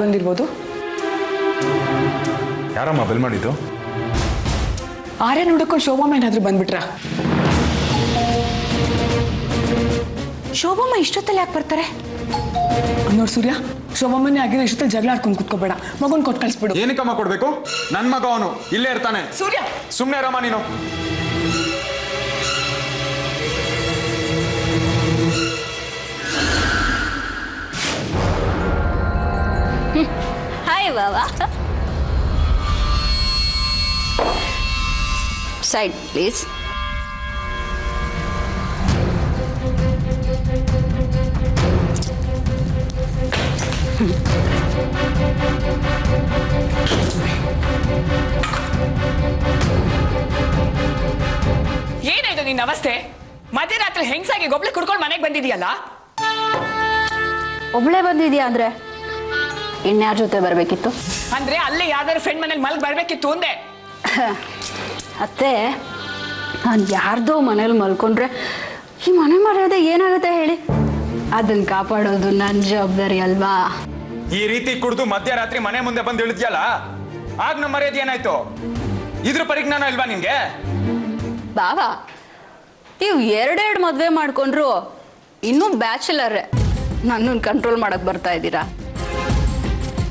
ಬಂದಿರ್ಬೋದು? ಯಾರಮ್ಮ ಬೆಲ್ ಮಾಡಿದ್ದು? ಆರ್ಯನ್ ಹುಡುಕೊಂಡು ಶೋಭಮ್ಮ ಏನಾದರೂ ಬಂದ್ಬಿಟ್ರಾ? ಶೋಭಮ್ಮ ಇಷ್ಟೊತ್ತಲ್ಲಿ ಯಾಕೆ ಬರ್ತಾರೆ? ನೋಡ್ ಸೂರ್ಯ, ಶೋಭಮ್ಮನೇ ಆಗಿರೋ ಇಷ್ಟೊತ್ತಲ್ಲಿ ಜಗಳ ಆಡ್ಕೊಂಡು ಕುತ್ಕೋಬೇಡ, ಮಗನ್ ಕೊಟ್ಟು ಕಳಿಸ್ಬಿಡು. ಏನಕ್ಕಮ್ಮ ಕೊಡ್ಬೇಕು? ನನ್ನ ಮಗ ಅವನು ಇಲ್ಲೇ ಇರ್ತಾನೆ. ಸೂರ್ಯ ಸುಮ್ಮನೆ ಇರಮ್ಮ ನೀನು. Hi Baba. Side please. ಏನಾಯ್ತು ನಿನ್ನ ಅವಸ್ಥೆ? ಮಧ್ಯರಾತ್ರಿ ಹೆಂಗ್ಸಾಗಿ ಗೊಬ್ಳೆ ಕುಡ್ಕೊಂಡು ಮನೆಗೆ ಬಂದಿದೀಯಲ್ಲ? ಒಬ್ಳೆ ಬಂದಿದ್ಯಾ ಅಂದ್ರೆ ಇನ್ಯಾರ ಜೊತೆ ಬರ್ಬೇಕಿತ್ತು? ಅಂದ್ರೆ ಅಲ್ಲೇ ಯಾವ್ದಾದ್ರು ಫ್ರೆಂಡ್ ಮನೇಲಿ ಮಲ್ಗ್ ಬರ್ಬೇಕಿತ್ತು ಅಂದೆ. ಅತ್ತೆ, ನಾನು ಯಾರ್ದೋ ಮನೇಲಿ ಮಲ್ಕೊಂಡ್ರೆ ಈ ಮನೆ ಮರ್ಯಾದೆ ಏನಾಗುತ್ತೆ ಹೇಳಿ? ಅದನ್ನ ಕಾಪಾಡೋದು ನನ್ನ ಜವಾಬ್ದಾರಿ ಅಲ್ವಾ? ಈ ರೀತಿ ಕುಡ್ದು ಮಧ್ಯರಾತ್ರಿ ಮನೆ ಮುಂದೆ ಬಂದು ಇಳಿದ್ಯಲ್ಲ, ಆಗ ನಮ್ಮ ಮರ್ಯಾದೆ ಏನಾಯ್ತು? ಇದ್ರ ಪರಿಜ್ಞಾನ ಇಲ್ವಾ ನಿಮ್ಗೆ? ಬಾಬಾ, ನೀವು ಎರಡೆರಡು ಮದ್ವೆ ಮಾಡ್ಕೊಂಡ್ರು ಇನ್ನೂ ಬ್ಯಾಚುಲರ್. ನನ್ನನ್ನು ಕಂಟ್ರೋಲ್ ಮಾಡಕ್ ಬರ್ತಾ ಇದ್ದೀರಾ?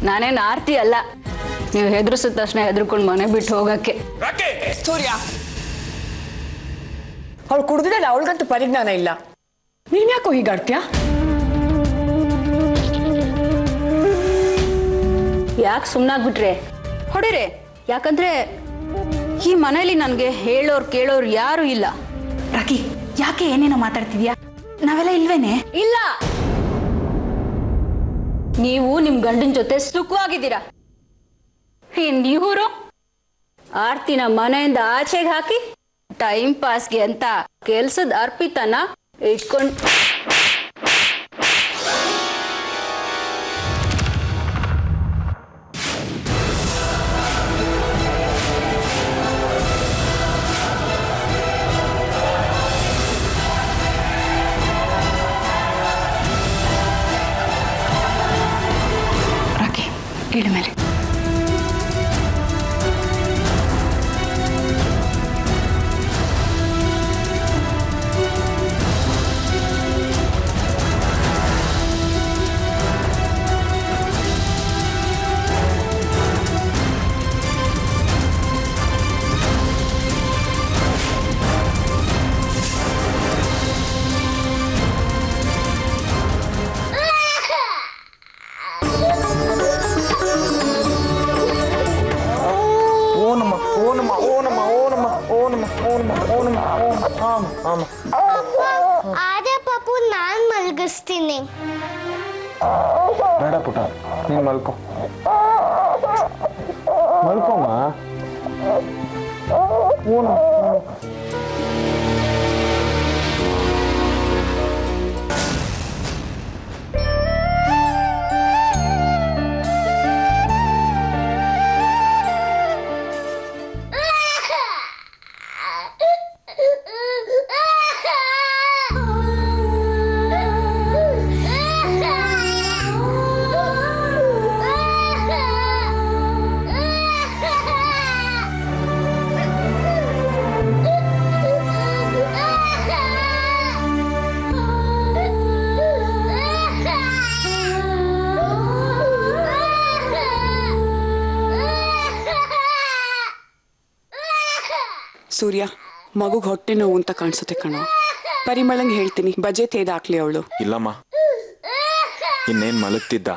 ನಾನೇನು ಆರ್ತಿ ಅಲ್ಲ, ನೀವು ಹೆದರ್ಸಿದ ತಕ್ಷಣ ಹೆದರ್ಕೊಂಡು ಮನೆ ಬಿಟ್ಟು ಹೋಗಕ್ಕೆ. ಸೂರ್ಯ, ಅವಳು ಕುಡ್ದಿಲ್ಲ, ಅವಳಿಗಂತೂ ಪರಿಜ್ಞಾನ ಇಲ್ಲ. ನೀನ್ ಯಾಕೋ ಹೀಗಾಡ್ತೀಯ? ಯಾಕೆ ಸುಮ್ಮನಾಗ್ಬಿಟ್ರೆ? ಹೊಡಿರೆ. ಯಾಕಂದ್ರೆ ಈ ಮನೇಲಿ ನನಗೆ ಹೇಳೋರು ಕೇಳೋರು ಯಾರು ಇಲ್ಲ. ರಾಕಿ, ಯಾಕೆ ಏನೇನೋ ಮಾತಾಡ್ತಿದ್ಯಾ? ನಾವೆಲ್ಲ ಇಲ್ವೇನೆ? ಇಲ್ಲ, ನೀವು ನಿಮ್ ಗಂಡನ ಜೊತೆ ಸುಖವಾಗಿದ್ದೀರಾ. ಇವ್ರು ಆರ್ತಿನ ಮನೆಯಿಂದ ಆಚೆಗೆ ಹಾಕಿ ಟೈಮ್ ಪಾಸ್ಗೆ ಅಂತ ಕೆಲ್ಸದ ಅರ್ಪಿತನ ಇಟ್ಕೊಂಡು ರಾಕಿ, ಇಳ ಮೇಲೆ. ಆದ್ರೆ ಪಾಪು ನಾನ್ ಮಲಗಿಸ್ತೀನಿ. ಬೇಡ ಪುಟ, ನೀನ್ ಮಲ್ಕೋ. ಮಲ್ಕೋಮ್ಮ. ಸೂರ್ಯ, ಮಗುಗ್ ಹೊಟ್ಟೆ ನೋವು ಅಂತ ಕಾಣಿಸುತ್ತೆ ಕಣೋ. ಪರಿಮಳಂಗೆ ಹೇಳ್ತೀನಿ, ಬಜೆ ತೇದಾಕ್ಲಿ ಅವಳು. ಇಲ್ಲಮ್ಮ, ಇನ್ನೇನ್ ಮಲಗ್ತಿದ್ದ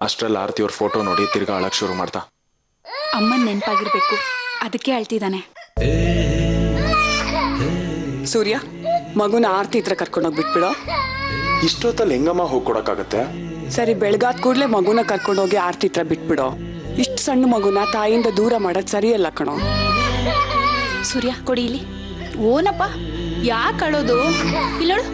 ಅಷ್ಟ್ರಲ್ಲಿ ಆರ್ತಿ ಅವ್ರ ಫೋಟೋ ನೋಡಿ ತಿರ್ಗಾ ಅಳಕ್ ಶುರು ಮಾಡ್ತಾ. ಅಮ್ಮನ್ ನೆನ್ಪಾಗಿರ್ಬೇಕು, ಅದಕ್ಕೆ ಅಳ್ತಿದ್ದಾನೆ. ಸೂರ್ಯ, ಮಗುನ ಆರ್ತಿ ಹತ್ರ ಕರ್ಕೊಂಡೋಗ್ಬಿಟ್ಬಿಡೋ. ಇಷ್ಟೊತ್ತಲ್ಲಿ ಹೆಂಗಮ್ಮ ಹೋಗಿ ಕೊಡಕ್ಕಾಗತ್ತೆ? ಸರಿ, ಬೆಳಗಾದ ಕೂಡ್ಲೆ ಮಗುನ ಕರ್ಕೊಂಡೋಗಿ ಆರ್ತಿ ಹತ್ರ ಬಿಟ್ಬಿಡೋ. ಇಷ್ಟು ಸಣ್ಣ ಮಗುನ ತಾಯಿಯಿಂದ ದೂರ ಮಾಡೋದ್ ಸರಿಯಲ್ಲ ಕಣೋ. ಸೂರ್ಯ, ಕೊಡಿ ಇಲ್ಲಿ. ಓನಪ್ಪ, ಯಾಕೆ ಅಳೋದು? ಇಲ್ಲೋಡು.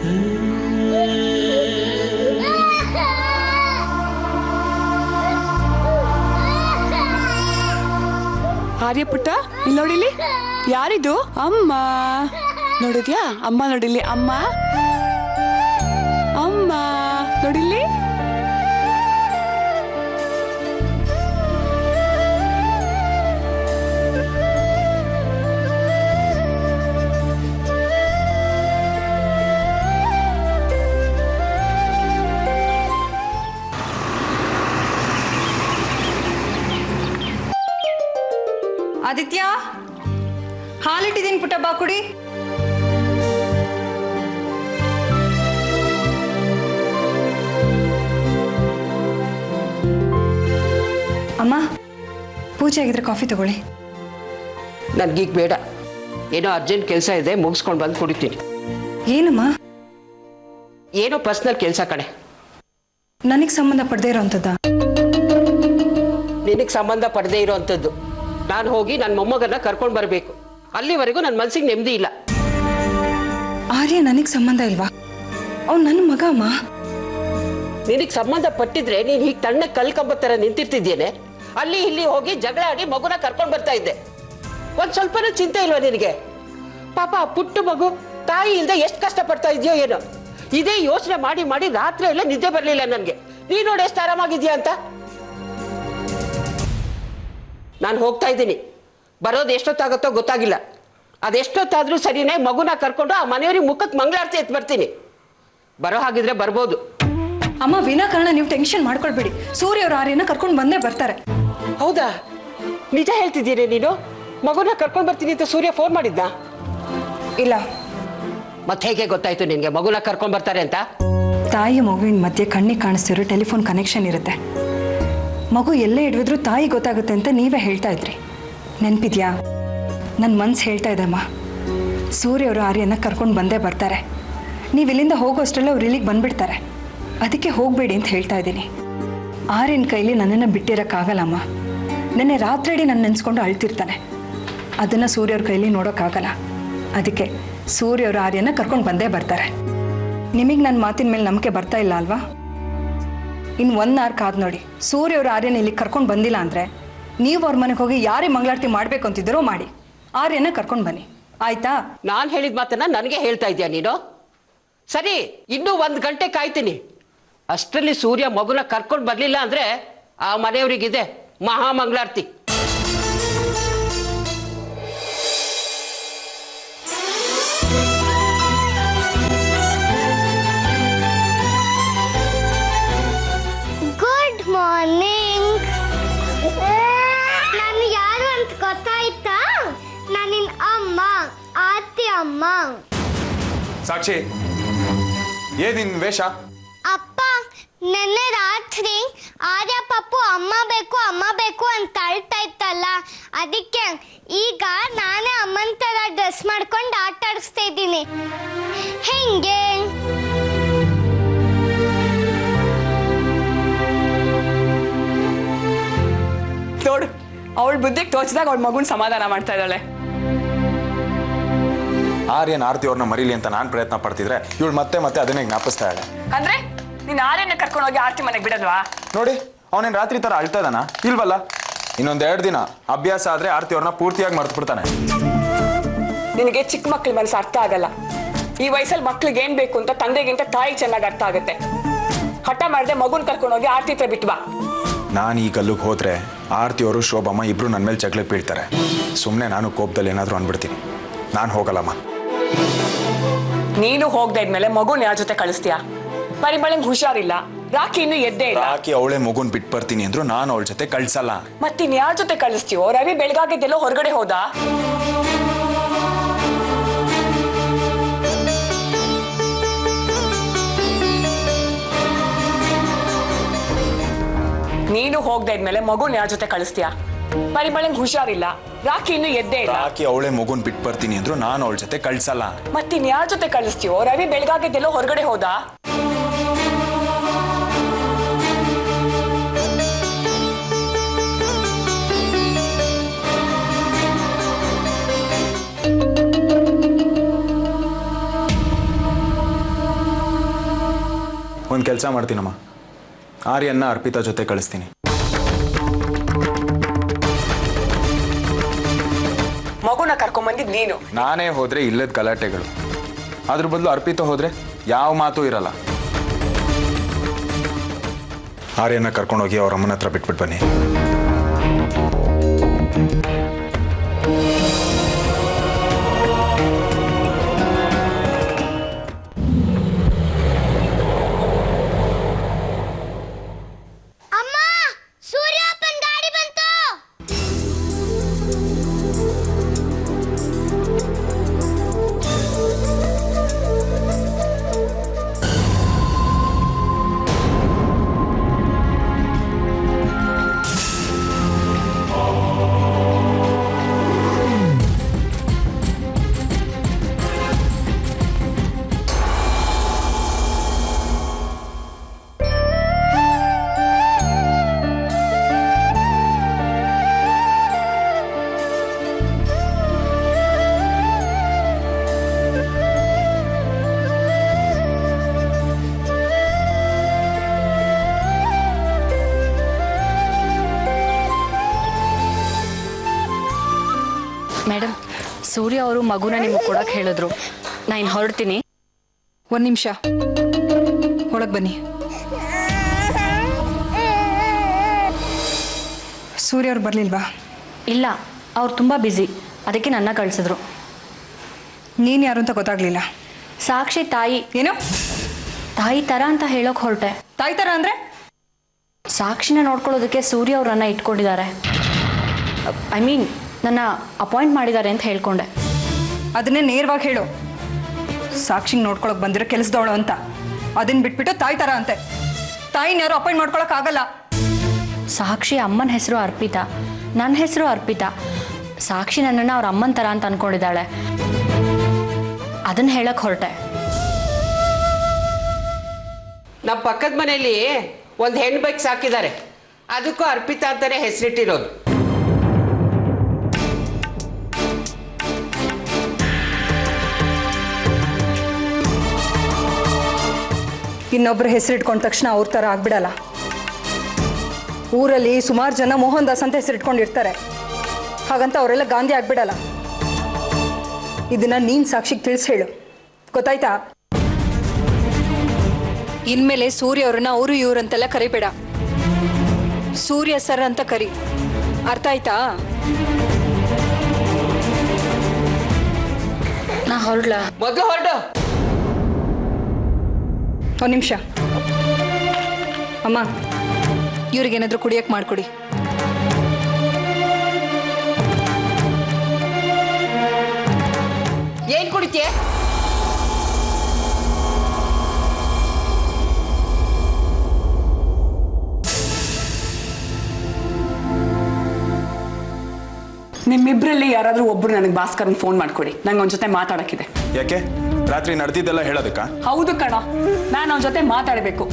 ಆರ್ಯಪುಟ್ಟ, ಇಲ್ಲಿ ನೋಡಿಲಿ, ಯಾರಿದು? ಅಮ್ಮ ನೋಡಿದ್ಯಾ? ಅಮ್ಮ ನೋಡಿಲಿ, ಅಮ್ಮ ಅಮ್ಮ ನೋಡಿಲಿ. ಆದಿತ್ಯ, ಹಾಲಿಟ್ಟಿದ್ದೀನಿ ಪುಟ್ಟ, ಬಾ ಕುಡಿ. ಅಮ್ಮ, ಪೂಜೆ ಆಗಿದ್ರೆ ಕಾಫಿ ತಗೊಳ್ಳಿ. ನನಗೀಗ ಬೇಡ, ಏನೋ ಅರ್ಜೆಂಟ್ ಕೆಲಸ ಇದೆ, ಮುಗಿಸ್ಕೊಂಡು ಬಂದು ಕುಡಿತೀನಿ. ಏನಮ್ಮ? ಏನೋ ಪರ್ಸ್ನಲ್ ಕೆಲಸ ಕಣೆ. ನನಗೆ ಸಂಬಂಧ ಪಡದೇ ಇರೋವಂಥದ್ದಾ? ನಿನಗೆ ಸಂಬಂಧ ಪಡದೇ ಇರೋವಂಥದ್ದು. ನಾನು ಹೋಗಿ ನನ್ನ ಮೊಮ್ಮಗನ್ನ ಕರ್ಕೊಂಡು ಬರಬೇಕು. ಅಲ್ಲಿವರೆಗೂ ನನ್ನ ಮನಸ್ಸಿಗೆ ನೆಮ್ಮದಿ ಇಲ್ಲ. ಆರ್ಯ ನನಗೆ ಸಂಬಂಧ ಇಲ್ವಾ? ಅವ್ನು ನನ್ನ ಮಗ ಅಮ್ಮ. ನಿನಗೆ ಸಂಬಂಧ ಪಟ್ಟಿದ್ರೆ ನೀನು ಹೀಗೆ ತಣ್ಣ ಕಲ್ಕಂಬ ಥರ ನಿಂತಿರ್ತಿದ್ದೇನೆ. ಅಲ್ಲಿ ಇಲ್ಲಿ ಹೋಗಿ ಜಗಳ ಆಡಿ ಮಗುನ ಕರ್ಕೊಂಡು ಬರ್ತಾ ಇದ್ದೆ. ಒಂದು ಸ್ವಲ್ಪನೂ ಚಿಂತೆ ಇಲ್ವಾ ನಿನಗೆ? ಪಾಪ ಆ ಪುಟ್ಟ ಮಗು ತಾಯಿ ಇಲ್ಲದೆ ಎಷ್ಟು ಕಷ್ಟ ಪಡ್ತಾ ಇದೆಯೋ ಏನೋ. ಇದೇ ಯೋಚನೆ ಮಾಡಿ ಮಾಡಿ ರಾತ್ರಿ ಎಲ್ಲ ನಿದ್ದೆ ಬರಲಿಲ್ಲ ನನಗೆ. ನೀನು ನೋಡಿ ಎಷ್ಟು ಆರಾಮಾಗಿದ್ಯಾ ಅಂತ. ನಾನು ಹೋಗ್ತಾ ಇದ್ದೀನಿ. ಬರೋದು ಎಷ್ಟೊತ್ತಾಗುತ್ತೋ ಗೊತ್ತಾಗಿಲ್ಲ. ಅದೆಷ್ಟೊತ್ತಾದ್ರೂ ಸರಿನೇ, ಮಗುನ ಕರ್ಕೊಂಡು ಆ ಮನೆಯವ್ರಿಗೆ ಮುಖಕ್ಕೆ ಮಂಗಳಾರತಿ ಎತ್ತು ಬರ್ತೀನಿ. ಬರೋ ಹಾಗಿದ್ರೆ ಬರ್ಬೋದು. ಅಮ್ಮ, ವಿನಾಕಾರಣ ನೀವು ಟೆನ್ಷನ್ ಮಾಡ್ಕೊಳ್ಬೇಡಿ. ಸೂರ್ಯ ಅವ್ರ ಆರ್ಯನ ಕರ್ಕೊಂಡು ಬಂದೇ ಬರ್ತಾರೆ. ಹೌದಾ? ನಿಜ ಹೇಳ್ತಿದ್ದೀರಿ ನೀನು? ಮಗುನ ಕರ್ಕೊಂಡು ಬರ್ತೀನಿ ಅಂತ ಸೂರ್ಯ ಫೋನ್ ಮಾಡಿದ್ನಾ? ಇಲ್ಲ. ಮತ್ತೆ ಹೇಗೆ ಗೊತ್ತಾಯ್ತು ನಿನ್ಗೆ ಮಗುನ ಕರ್ಕೊಂಡು ಬರ್ತಾರೆ ಅಂತ? ತಾಯಿ ಮಗುವಿನ ಮಧ್ಯೆ ಕಣ್ಣಿಗೆ ಕಾಣಿಸ್ತಿರೋ ಟೆಲಿಫೋನ್ ಕನೆಕ್ಷನ್ ಇರುತ್ತೆ. ಮಗು ಎಲ್ಲೇ ಹಿಡಿದ್ರು ತಾಯಿ ಗೊತ್ತಾಗುತ್ತೆ ಅಂತ ನೀವೇ ಹೇಳ್ತಾ ಇದ್ರಿ. ನೆನಪಿದ್ಯಾ? ನನ್ನ ಮನ್ಸು ಹೇಳ್ತಾ ಇದೆ ಅಮ್ಮ, ಸೂರ್ಯ ಅವರು ಆರ್ಯನ ಕರ್ಕೊಂಡು ಬಂದೇ ಬರ್ತಾರೆ. ನೀವು ಇಲ್ಲಿಂದ ಹೋಗೋಷ್ಟೆಲ್ಲ ಅವ್ರು ಇಲ್ಲಿಗೆ ಬಂದ್ಬಿಡ್ತಾರೆ. ಅದಕ್ಕೆ ಹೋಗಬೇಡಿ ಅಂತ ಹೇಳ್ತಾ ಇದ್ದೀನಿ. ಆರ್ಯನ ಕೈಲಿ ನನ್ನನ್ನು ಬಿಟ್ಟಿರೋಕ್ಕಾಗಲ್ಲಮ್ಮ. ನೆನ್ನೆ ರಾತ್ರಿ ನನ್ನ ನೆನೆಸ್ಕೊಂಡು ಅಳ್ತಿರ್ತಾನೆ. ಅದನ್ನು ಸೂರ್ಯವ್ರ ಕೈಲಿ ನೋಡೋಕ್ಕಾಗಲ್ಲ. ಅದಕ್ಕೆ ಸೂರ್ಯ ಅವರು ಆರ್ಯನ ಕರ್ಕೊಂಡು ಬಂದೇ ಬರ್ತಾರೆ. ನಿಮಗೆ ನನ್ನ ಮಾತಿನ ಮೇಲೆ ನಂಬಿಕೆ ಬರ್ತಾ ಇಲ್ಲ ಅಲ್ವಾ? ಇನ್ನು 1 hour ಕಾದ್ ನೋಡಿ. ಸೂರ್ಯ ಅವರು ಆರ್ಯನ ಇಲ್ಲಿ ಕರ್ಕೊಂಡು ಬಂದಿಲ್ಲ ಅಂದರೆ ನೀವು ಅವ್ರ ಮನೆಗೆ ಹೋಗಿ ಯಾರೇ ಮಂಗಳಾರತಿ ಮಾಡಬೇಕು ಅಂತಿದ್ದೀರೋ ಮಾಡಿ. ಆರ್ಯನ ಕರ್ಕೊಂಡು ಬನ್ನಿ, ಆಯ್ತಾ? ನಾನು ಹೇಳಿದ ಮಾತನ್ನ ನನಗೆ ಹೇಳ್ತಾ ಇದೆಯಾ ನೀನು? ಸರಿ, ಇನ್ನೂ 1 ಗಂಟೆ ಕಾಯ್ತೀನಿ. ಅಷ್ಟರಲ್ಲಿ ಸೂರ್ಯ ಮಗುನ ಕರ್ಕೊಂಡು ಬರಲಿಲ್ಲ ಅಂದರೆ ಆ ಮನೆಯವರಿಗಿದೆ ಮಹಾ ಮಂಗಳಾರತಿ. Good morning. ನಾನು ಯಾರು ಅಂತ ಗೊತ್ತಾಯ್ತಾ? ನಾನು ನಿನ್ನ ಅಮ್ಮ, ಆರ್ತಿ ಅಮ್ಮ. ಸಾಕ್ಷಿ, ಏನಿನ್ ವೇಷ? ಅಪ್ಪ, ನಿನ್ನೆ ರಾತ್ರಿ ಆರ್ಯ ಪಪ್ಪು ಅಮ್ಮ ಬೇಕು ಅಂತ ಅಳ್ತಾ ಇತ್ತಲ್ಲ, ಅದಕ್ಕೆ ಈಗ ನಾನೇ ಅಮ್ಮನ ತರ ಡ್ರೆಸ್ ಮಾಡ್ಕೊಂಡು ಆಟ ಆಡಿಸ್ತಾ ಇದ್ದೀನಿ. ಹೆಂಗೆ? ನೋಡು, ಅವಳ ಬುದ್ಧಿಗೆ ತೋಚಿದಾಗ ಅವಳ ಮಗುನ ಸಮಾಧಾನ ಮಾಡ್ತಾ ಇದ್ದಾಳೆ. ಆರ್ಯನ್ ಆರ್ತಿ ಅವ್ರನ್ನ ಮರೀಲಿ ಅಂತ ನಾನು ಪ್ರಯತ್ನ ಪಡ್ತಿದ್ರೆ ಇವಳು ಮತ್ತೆ ಮತ್ತೆ ಅದನ್ನೇ ಜ್ಞಾಪಿಸ್ತಾ ಇದ್ದಾಳೆ. ಅಂದ್ರೆ ನೀನ್ ಆರ್ಯನ ಕರ್ಕೊಂಡು ಹೋಗಿ ಆರ್ತಿ ಮನೆಗೆ ಬಿಡಲ್ವಾ? ನೋಡಿ, ಅವನೇನು ರಾತ್ರಿ ಥರ ಅಳ್ತಾ ಇದ್ದಾನ? ಇಲ್ವಲ್ಲ. ಇನ್ನೊಂದು 2 ದಿನ ಅಭ್ಯಾಸ ಆದ್ರೆ ಆರ್ತಿ ಅವ್ರನ್ನ ಪೂರ್ತಿಯಾಗಿ ಮರ್ತು ಬಿಡ್ತಾನೆ. ನಿನಗೆ ಚಿಕ್ಕ ಮಕ್ಳ ಮನಸ್ಸು ಅರ್ಥ ಆಗಲ್ಲ. ಈ ವಯಸ್ಸಲ್ಲಿ ಮಕ್ಳಿಗೆ ಏನ್ ಬೇಕು ಅಂತ ತಂದೆಗಿಂತ ತಾಯಿ ಚೆನ್ನಾಗಿ ಅರ್ಥ ಆಗುತ್ತೆ. ಹಠ ಮಾಡದೆ ಮಗುನ್ ಕರ್ಕೊಂಡು ಹೋಗಿ ಆರ್ತಿ ಹತ್ರ ಬಿಟ್ವಾ. ನಾನು ಈ ಗಲ್ಲಿಗೆ ಹೋದ್ರೆ ಆರ್ತಿ ಅವರು ಶೋಭಮ್ಮ ಇಬ್ರು ನನ್ನ ಮೇಲೆ ಜಗಳಕ್ಕೆ ಬೀಳ್ತಾರೆ. ಸುಮ್ಮನೆ ನಾನು ಕೋಪದಲ್ಲಿ ಏನಾದರೂ ಅಂದ್ಬಿಡ್ತೀನಿ. ನಾನು ಹೋಗಲ್ಲಮ್ಮ. ನೀನು ಹೋಗದೆ ಇದ್ಮೇಲೆ ಮಗುನ್ ಯಾರ ಜೊತೆ ಕಳಿಸ್ತೀಯಾ? ಪರಿಮಳಂಗ್ ಹುಷಾರಿಲ್ಲ, ರಾಖಿ ಇನ್ನು ಎದ್ದೇ ಇಲ್ಲ. ರಾಖಿ ಅವಳೇ ಮಗುನ್ ಬಿಟ್ಟು ಬರ್ತೀನಿ ಅಂದ್ರು ನಾನು ಅವಳ ಜೊತೆ ಕಳ್ಸಲ್ಲ. ಮತ್ತಿನ್ ಯಾರ ಜೊತೆ ಕಳಿಸ್ತೀಯೋ? ರವಿ ಬೆಳಗಾಗಿದ್ದೆಲ್ಲೋ ಹೊರಗಡೆ ಹೋದ. ನೀನು ಹೋಗದೆ ಇದ್ಮೇಲೆ ಮಗುನ್ ಯಾರ ಜೊತೆ ಕಳಿಸ್ತೀಯಾ? ಪರಿಮಳಂಗ್ ಹುಷಾರಿಲ್ಲ, ರಾಖಿ ಇನ್ನು ಎದ್ದೇ ಇಲ್ಲ. ರಾಖಿ ಅವಳೇ ಮಗುನ್ ಬಿಟ್ಟು ಬರ್ತೀನಿ ಅಂದ್ರು ನಾನು ಅವಳ ಜೊತೆ ಕಳ್ಸಲ್ಲ. ಮತ್ತಿನ್ ಯಾರ ಜೊತೆ ಕಳಿಸ್ತೀಯೋ? ರವಿ ಬೆಳಗಾಗಿದ್ದೆಲ್ಲೋ ಹೊರಗಡೆ ಹೋದ. ಒಂದು ಕೆಲಸ ಮಾಡ್ತೀನಮ್ಮ, ಆರ್ಯನ್ನ ಅರ್ಪಿತಾ ಜೊತೆ ಕಳಿಸ್ತೀನಿ. ಮಗುನ ಕರ್ಕೊಂಬಂದಿದ್ ನೀನು. ನಾನೇ ಹೋದ್ರೆ ಇಲ್ಲದ ಗಲಾಟೆಗಳು. ಅದ್ರ ಬದಲು ಅರ್ಪಿತಾ ಹೋದ್ರೆ ಯಾವ ಮಾತು ಇರಲ್ಲ. ಆರ್ಯನ್ನ ಕರ್ಕೊಂಡೋಗಿ ಅವ್ರ ಅಮ್ಮನ ಹತ್ರ ಬಿಟ್ಬಿಟ್ಟು ಬನ್ನಿ. ಅಮ್ಮ, ಸೂರ್ಯಪ್ಪನ್ ಗಾಡಿ ಬಂತು. ಸೂರ್ಯ ಅವರು ಮಗುನ ನಿಮ್ಗೆ ಕೊಡಕ್ಕೆ ಹೇಳಿದ್ರು. ನಾನು ಹೊರಡ್ತೀನಿ. ಒಂದು ನಿಮಿಷ, ಒಳಗೆ ಬನ್ನಿ. ಸೂರ್ಯ ಅವ್ರು ಬರಲಿಲ್ವಾ? ಇಲ್ಲ, ಅವ್ರು ತುಂಬ ಬ್ಯುಸಿ, ಅದಕ್ಕೆ ನನ್ನ ಕಳಿಸಿದ್ರು. ನೀನು ಯಾರು ಅಂತ ಗೊತ್ತಾಗ್ಲಿಲ್ಲ. ಸಾಕ್ಷಿ ತಾಯಿ. ಏನು ತಾಯಿ ಥರ ಅಂತ ಹೇಳೋಕೆ ಹೊರಟೆ. ತಾಯಿ ಥರ ಅಂದರೆ? ಸಾಕ್ಷಿನ ನೋಡ್ಕೊಳ್ಳೋದಕ್ಕೆ ಸೂರ್ಯ ಅವ್ರು ನನ್ನ ಇಟ್ಕೊಂಡಿದ್ದಾರೆ. ಐ ಮೀನ್ ನನ್ನ ಅಪಾಯಿಂಟ್ ಮಾಡಿದ್ದಾರೆ ಅಂತ ಹೇಳ್ಕೊಂಡೆ. ಅದನ್ನೇ ನೇರವಾಗಿ ಹೇಳು. ಸಾಕ್ಷಿಗೆ ನೋಡ್ಕೊಳಕ್ಕೆ ಬಂದಿರೋ ಕೆಲಸದವಳು ಅಂತ, ಅದನ್ನ ಬಿಟ್ಬಿಟ್ಟು ತಾಯಿ ಥರ ಅಂತೆ. ತಾಯಿನ ಯಾರು ಅಪಾಯಿಂಟ್ ಮಾಡ್ಕೊಳಕ್ಕಾಗಲ್ಲ. ಸಾಕ್ಷಿ ಅಮ್ಮನ ಹೆಸರು ಅರ್ಪಿತಾ, ನನ್ನ ಹೆಸರು ಅರ್ಪಿತಾ. ಸಾಕ್ಷಿ ನನ್ನನ್ನು ಅವ್ರ ಅಮ್ಮನ ಥರ ಅಂತ ಅಂದ್ಕೊಂಡಿದ್ದಾಳೆ. ಅದನ್ನು ಹೇಳಕ್ಕೆ ಹೊರಟೆ. ನಮ್ಮ ಪಕ್ಕದ ಮನೆಯಲ್ಲಿ ಒಂದು ಹೆಣ್ಣು ಬೈಕ್ ಸಾಕಿದ್ದಾರೆ, ಅದಕ್ಕೂ ಅರ್ಪಿತಾ ಅಂತಾನೆ ಹೆಸರಿಟ್ಟಿರೋದು. ಇನ್ನೊಬ್ಬರ ಹೆಸರಿಟ್ಕೊಂಡ ತಕ್ಷಣ ಅವ್ರ ಥರ ಆಗ್ಬಿಡಲ್ಲ. ಊರಲ್ಲಿ ಸುಮಾರು ಜನ ಮೋಹನ್ ದಾಸ್ ಅಂತ ಹೆಸರಿಟ್ಕೊಂಡಿರ್ತಾರೆ, ಹಾಗಂತ ಅವರೆಲ್ಲ ಗಾಂಧಿ ಆಗ್ಬಿಡಲ್ಲ. ಇದನ್ನ ನೀನು ಸಾಕ್ಷಿಗೆ ತಿಳಿಸಿ ಹೇಳು, ಗೊತ್ತಾಯ್ತಾ? ಇನ್ಮೇಲೆ ಸೂರ್ಯ ಅವ್ರನ್ನ ಅವರು ಇವ್ರಂತೆಲ್ಲ ಕರಿಬೇಡ, ಸೂರ್ಯ ಸರ್ ಅಂತ ಕರಿ, ಅರ್ಥ ಆಯ್ತಾ? ನಾ ಹೊರಡ್ಲ? ಮೊದಲು ಹೊರಡು. ಒಂದು ನಿಮಿಷ ಅಮ್ಮ, ಇವ್ರಿಗೇನಾದ್ರೂ ಕುಡಿಯಕ್ಕೆ ಮಾಡಿಕೊಡಿ. ಏನ್ ಕುಡಿತೀಯ? ನಿಮ್ಮಿಬ್ರಲ್ಲಿ ಯಾರಾದ್ರೂ ಒಬ್ರು ನನಗೆ ಭಾಸ್ಕರ್ನ ಫೋನ್ ಮಾಡ್ಕೊಡಿ, ನಂಗೆ ಅವನ ಜೊತೆ ಮಾತಾಡಕ್ಕಿದೆ. ಯಾಕೆ? ರಾತ್ರಿ ನಡೆದಿದ್ದೆಲ್ಲ ಹೇಳೋದಕ್ಕ? ಹೌದು ಕಣ, ನಾನು ಅವನ ಜೊತೆ ಮಾತಾಡಬೇಕು.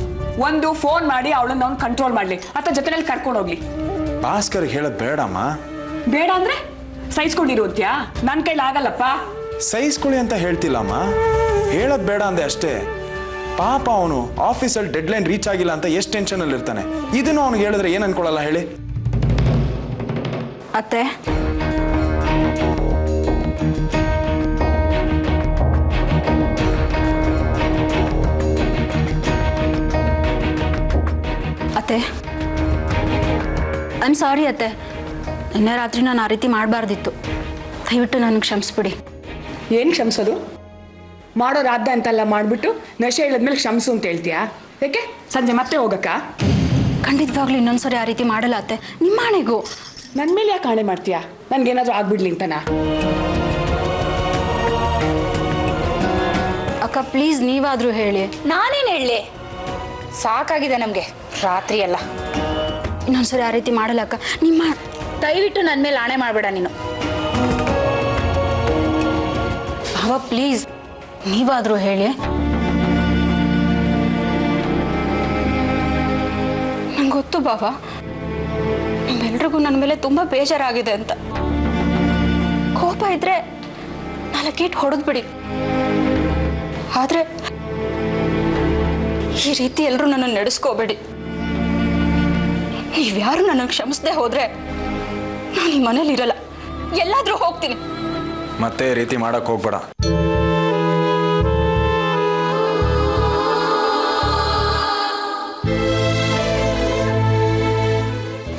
ಒಂದು ಫೋನ್ ಮಾಡಿ ಅವಳನ್ನ ಅವ್ನು ಕಂಟ್ರೋಲ್ ಮಾಡ್ಲಿ ಅಥವಾ ಜೊತೆನಲ್ಲಿ ಕರ್ಕೊಂಡು ಹೋಗ್ಲಿ. ಭಾಸ್ಕರ್ ಹೇಳೋದು ಬೇಡಮ್ಮ. ಬೇಡ ಅಂದ್ರೆ ಸಹಿಸ್ಕೊಂಡಿರುತ್ಯಾ? ನನ್ನ ಕೈಲಿ ಆಗಲ್ಲಪ್ಪ. ಸಹಿಸ್ಕೊಳ್ಳಿ ಅಂತ ಹೇಳ್ತಿಲ್ಲಮ್ಮ, ಹೇಳೋದು ಬೇಡ ಅಂದೆ ಅಷ್ಟೇ. ಪಾಪ ಅವನು ಆಫೀಸಲ್ಲಿ ಡೆಡ್ಲೈನ್ ರೀಚ್ ಆಗಿಲ್ಲ ಅಂತ ಎಷ್ಟು ಟೆನ್ಷನಲ್ಲಿ ಇರ್ತಾನೆ. ಇದನ್ನು ಅವ್ನಿಗೆ ಹೇಳಿದ್ರೆ ಏನು ಅನ್ಕೊಳ್ಳಲ್ಲ ಹೇಳಿ? ಅತ್ತೆ, ಅತ್ತೆ ಐ ಆಮ್ ಸಾರಿ ಅತ್ತೆ. ನಿನ್ನೆ ರಾತ್ರಿ ನಾನು ಆ ರೀತಿ ಮಾಡಬಾರ್ದಿತ್ತು. ದಯವಿಟ್ಟು ನನಗೆ ಕ್ಷಮಿಸ್ಬಿಡಿ. ಏನು ಕ್ಷಮಿಸೋದು? ಮಾಡೋರಾದ್ದ ಅಂತೆಲ್ಲ ಮಾಡಿಬಿಟ್ಟು ನಶೆ ಹೇಳಿದ್ಮೇಲೆ ಕ್ಷಮಿಸು ಅಂತ ಹೇಳ್ತೀಯಾ? ಯಾಕೆ ಸಂಜೆ ಮತ್ತೆ ಹೋಗಕ್ಕ? ಖಂಡಿತವಾಗ್ಲೂ ಇನ್ನೊಂದ್ಸರಿ ಆ ರೀತಿ ಮಾಡಲ್ಲ ಅತ್ತೆ, ನಿಮ್ಮ ಆಣೆಗೂ. ನನ್ನ ಮೇಲೆ ಯಾಕೆ ಕಾಣೆ ಮಾಡ್ತೀಯಾ? ನನ್ಗೇನಾದ್ರೂ ಆಗ್ಬಿಡ್ಲಿ ಅಂತನಾ? ಅಕ್ಕ ಪ್ಲೀಸ್ ನೀವಾದರೂ ಹೇಳಿ. ನಾನೇನು ಹೇಳಲಿ? ಸಾಕಾಗಿದೆ ನಮಗೆ ರಾತ್ರಿ ಎಲ್ಲ. ಇನ್ನೊಂದ್ಸರಿ ಆ ರೀತಿ ಮಾಡಲ್ಲ ಅಕ್ಕ. ನಿಮ್ಮ ದಯವಿಟ್ಟು ನನ್ನ ಮೇಲೆ ಆಣೆ ಮಾಡಬೇಡ ನೀನು. ಭಾವ ಪ್ಲೀಸ್ ನೀವಾದರೂ ಹೇಳಿ. ನಂಗೆ ಗೊತ್ತು ಭಾವ, ನಿಮ್ಮೆಲ್ರಿಗೂ ನನ್ನ ಮೇಲೆ ತುಂಬ ಬೇಜಾರಾಗಿದೆ ಅಂತ. ಕೋಪ ಇದ್ರೆ 4 ಈಟ್ ಹೊಡೆದ್ಬಿಡಿ. ಆದರೆ ಈ ರೀತಿ ಎಲ್ಲರೂ ನನ್ನನ್ನು ನಡೆಸ್ಕೋಬೇಡಿ. ನೀವ್ಯಾರು ನನ್ನನ್ನು ಕ್ಷಮಿಸದೆ ಹೋದ್ರೆ ನಾನು ಈ ಮನೇಲಿ ಇರಲ್ಲ, ಎಲ್ಲಾದ್ರೂ ಹೋಗ್ತೀನಿ. ಮತ್ತೆ ಈ ರೀತಿ ಮಾಡಕ್ ಹೋಗ್ಬೇಡ.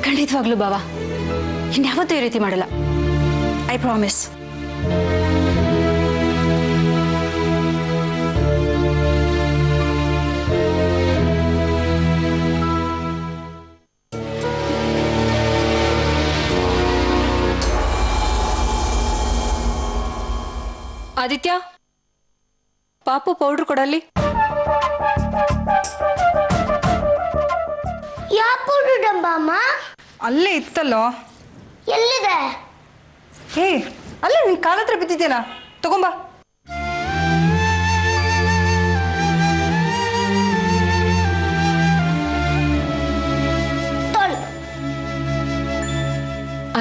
ಖಂಡಿತವಾಗ್ಲೂ ಬಾವ, ಇನ್ಯಾವತ್ತೂ ಈ ರೀತಿ ಮಾಡಲ್ಲ. I promise. ಆದಿತ್ಯ, ಪಾಪು ಪೌಡ್ರ್ ಕೊಡಲ್ಲಿ. ಯಾವ ಪೌಡರ್ ಡಬ್ಬ ಅಮ್ಮ? ಅಲ್ಲೇ ಇತ್ತಲ್ಲೋ. ಎಲ್ಲಿದೆ? ಹೇ, ಅಲ್ಲೇ ನಿನ್ ಕಾಲ ಹತ್ರ ಬಿದ್ದಿದ್ದೇನಾ, ತಗೊಂಬಾ.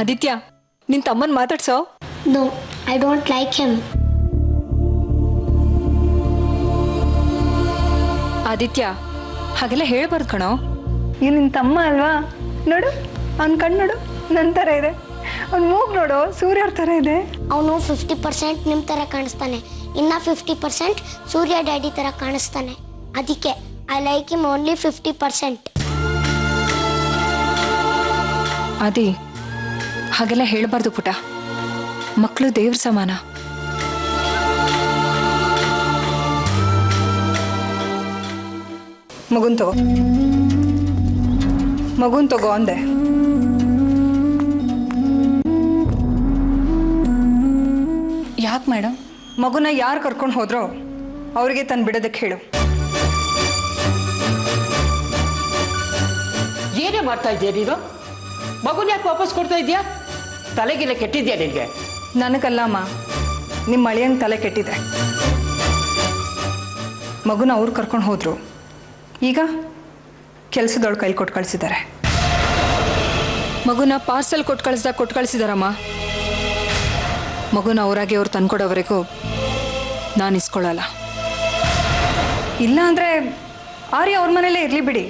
ಆದಿತ್ಯ, ನಿನ್ ತಮ್ಮನ್ ಮಾತಾಡ್ಸೋ. No, I don't like him. Aditya, ಹಾಗೆಲ್ಲ ಹೇಳ್ಬಾರ್ದು ಕಣೋ. ಇವ್ ನಿನ್ ತಮ್ಮ ಅಲ್ವಾ? ನೋಡು, ಅವ್ನ ಕಣ್ಣು ನೋಡು, ನನ್ನ ಥರ ಇದೆ. ಅವ್ನ ಮೂಗ್ ನೋಡು ಸೂರ್ಯ ಅವ್ರ ಥರ ಇದೆ. ಅವನು 50% ನಿಮ್ಮ ಥರ ಕಾಣಿಸ್ತಾನೆ, ಇನ್ನ 50% ಸೂರ್ಯ ಡ್ಯಾಡಿ ಥರ ಕಾಣಿಸ್ತಾನೆ. ಅದಕ್ಕೆ ಐ ಲೈಕ್ ಹಿಮ್ ಓನ್ಲಿ 50%. ಆದಿ, ಹಾಗೆಲ್ಲ ಹೇಳಬಾರ್ದು ಪುಟ. ಮಕ್ಕಳು ದೇವ್ರ ಸಮಾನ. ಮಗುನ್ ತಗೋ ಅಂದೆ. ಯಾಕೆ ಮೇಡಮ್? ಮಗುನ ಯಾರು ಕರ್ಕೊಂಡು ಹೋದ್ರೋ ಅವ್ರಿಗೆ ತಂದು ಬಿಡೋದಕ್ಕೆ ಹೇಳು. ಏನೇ ಮಾಡ್ತಾ ಇದೆಯಾ ನೀನು? ಮಗುನ ಯಾಕೆ ವಾಪಸ್ ಕೊಡ್ತಾ ಇದೆಯಾ? ತಲೆಗಿಲ್ಲ ಕೆಟ್ಟಿದ್ಯಾ ನಿನಗೆ? ನನಗಲ್ಲಮ್ಮ, ನಿಮ್ಮ ಅಳಿಯಂಗೆ ತಲೆ ಕೆಟ್ಟಿದೆ. ಮಗುನ ಅವ್ರು ಕರ್ಕೊಂಡು ಹೋದ್ರು, ಈಗ ಕೆಲಸದೊಳು ಕೈಲಿ ಕೊಟ್ಟು ಕಳಿಸಿದ್ದಾರೆ. ಮಗುನ ಪಾರ್ಸಲ್ ಕೊಟ್ಟು ಕಳಿಸಿದಾರಮ್ಮ. ಮಗುನ ಅವರಾಗೆ ಅವ್ರು ತಂದ್ಕೊಡೋವರೆಗೂ ನಾನು ಇಸ್ಕೊಳ್ಳಲ್ಲ. ಇಲ್ಲ ಅಂದರೆ ಆರ್ಯ ಅವ್ರ ಮನೇಲೇ ಇರಲಿ ಬಿಡಿ,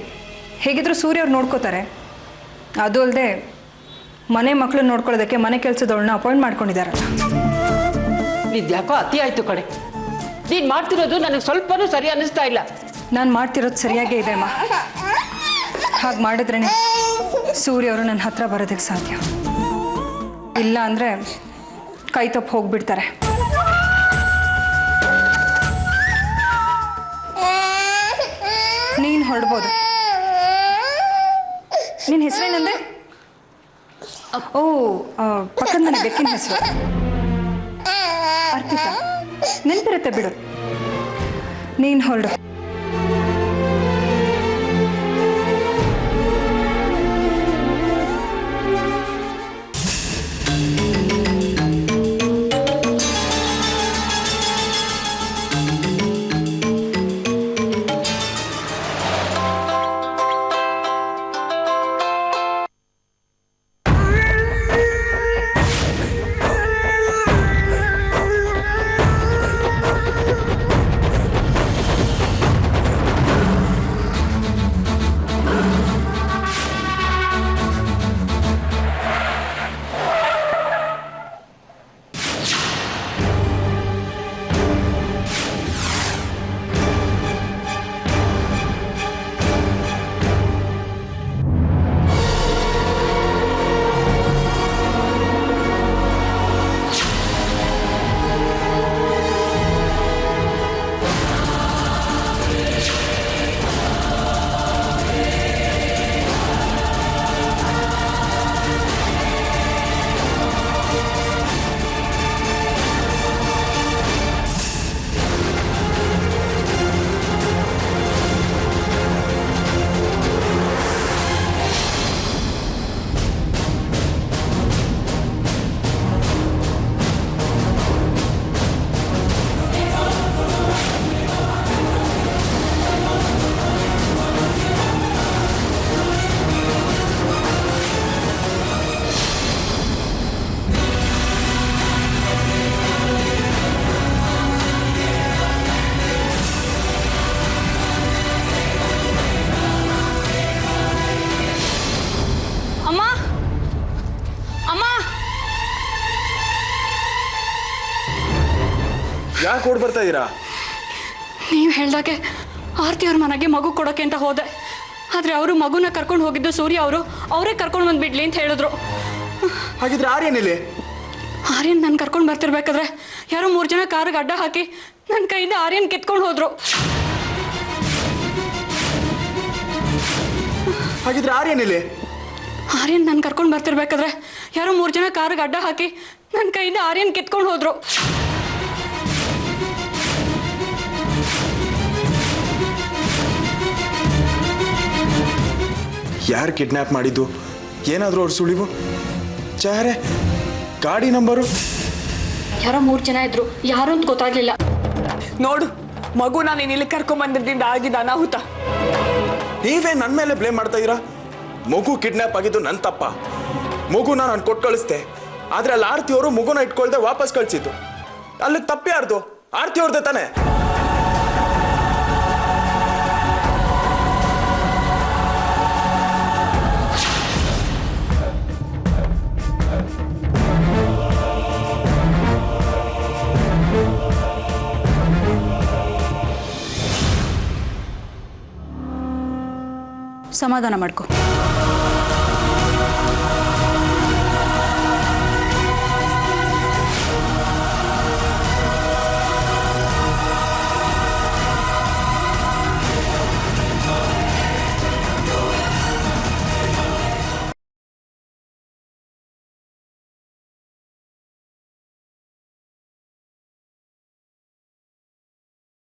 ಹೇಗಿದ್ರು ಸೂರ್ಯ ಅವ್ರು ನೋಡ್ಕೋತಾರೆ. ಅದು ಅಲ್ಲದೆ ಮನೆ ಮಕ್ಕಳು ನೋಡ್ಕೊಳ್ಳೋದಕ್ಕೆ ಮನೆ ಕೆಲಸದವಳನ್ನ ಅಪಾಯಿಂಟ್ ಮಾಡ್ಕೊಂಡಿದ್ದಾರಲ್ಲ. ನಿದ್ಯಾಕೋ ಅತಿ ಆಯ್ತು ಕಡೆ. ನೀನು ಮಾಡ್ತಿರೋದು ನನಗೆ ಸ್ವಲ್ಪನೂ ಸರಿ ಅನ್ನಿಸ್ತಾ ಇಲ್ಲ. ನಾನು ಮಾಡ್ತಿರೋದು ಸರಿಯಾಗೇ ಇದೆ ಅಮ್ಮ. ಹಾಗೆ ಮಾಡಿದ್ರೇ ಸೂರ್ಯ ಅವರು ನನ್ನ ಹತ್ರ ಬರೋದಕ್ಕೆ ಸಾಧ್ಯ. ಇಲ್ಲ ಅಂದರೆ ಕೈ ತಪ್ಪು ಹೋಗ್ಬಿಡ್ತಾರೆ. ನೀನು ಹೊರಡ್ಬೋದು. ನಿನ್ನ ಹೆಸರೇನಂದ್ರೆ? ಓ, ಪಕ್ಕದ ಮನೆ ಬೆಕ್ಕಿನ ಹೆಸರು ಅರ್ಪಿತಾ. ನೆನಪಿರುತ್ತೆ ಬಿಡು. ನೀನು ಹೊರಡು. ಯಾಕೆ ಓಡ್ ಬರ್ತಾ ಇದ್ದೀರಾ? ನೀವು ಹೇಳ್ದಾಗೆ ಆರತಿ ಅವ್ರ ಮನೆಗೆ ಮಗು ಕೊಡೋಕೆ ಅಂತ ಹೋದೆ. ಆದರೆ ಅವರು ಮಗುನ ಕರ್ಕೊಂಡು ಹೋಗಿದ್ದು ಸೂರ್ಯ ಅವರೇ ಕರ್ಕೊಂಡು ಬಂದುಬಿಡ್ಲಿ ಅಂತ ಹೇಳಿದ್ರು. ಹಾಗಿದ್ರೆ ಆರ್ಯನಿಲ್ಲಿ? ಆರ್ಯನ್ ನಾನು ಕರ್ಕೊಂಡು ಬರ್ತಿರ್ಬೇಕಾದ್ರೆ ಯಾರೋ 3 ಜನ ಕಾರ್ಗೆ ಅಡ್ಡ ಹಾಕಿ ನನ್ನ ಕೈಯಿಂದ ಆರ್ಯನ್ ಕಿತ್ಕೊಂಡು ಹೋದ್ರು. ಹಾಗಿದ್ರೆ ಆರ್ಯನಿಲ್ಲಿ? ಆರ್ಯನ್ ನಾನು ಕರ್ಕೊಂಡು ಬರ್ತಿರ್ಬೇಕಾದ್ರೆ ಯಾರೋ 3 ಜನ ಕಾರ್ಗೆ ಅಡ್ಡ ಹಾಕಿ ನನ್ನ ಕೈಯಿಂದ ಆರ್ಯನ್ ಕಿತ್ಕೊಂಡು ಹೋದ್ರು. ಯಾರು ಕಿಡ್ನ್ಯಾಪ್ ಮಾಡಿದ್ದು? ಏನಾದರೂ ಅವ್ರ ಸುಳಿವು? ಚಾರೆ ಗಾಡಿ ನಂಬರು? ಯಾರೋ 3 ಜನ ಇದ್ರು, ಯಾರು ಅಂತ ಗೊತ್ತಾಗ್ಲಿಲ್ಲ. ನೋಡು, ಮಗುನ ನೀನು ಇಲ್ಲಿ ಕರ್ಕೊಂಬಂದಿದ್ದರಿಂದ ಆಗಿದ್ದ ಅನಾಹುತ. ನೀವೇ ನನ್ನ ಮೇಲೆ ಬ್ಲೇಮ್ ಮಾಡ್ತಾ ಇದ್ದೀರಾ? ಮಗು ಕಿಡ್ನ್ಯಾಪ್ ಆಗಿದ್ದು ನನ್ನ ತಪ್ಪ. ಮಗುನ ನಾನು ಕೊಟ್ಟು ಕಳಿಸ್ದೆ, ಆದ್ರೆ ಅಲ್ಲಿ ಆರ್ತಿ ಅವರು ಮಗುನ ಇಟ್ಕೊಳ್ದೆ ವಾಪಸ್ ಕಳಿಸಿದ್ದು. ಅಲ್ಲಿಗೆ ತಪ್ಪಿ ಯಾರ್ದು? ಆರ್ತಿ ಅವ್ರದ್ದೆ ತಾನೆ? ಸಮಾಧಾನ ಮಾಡ್ಕೊ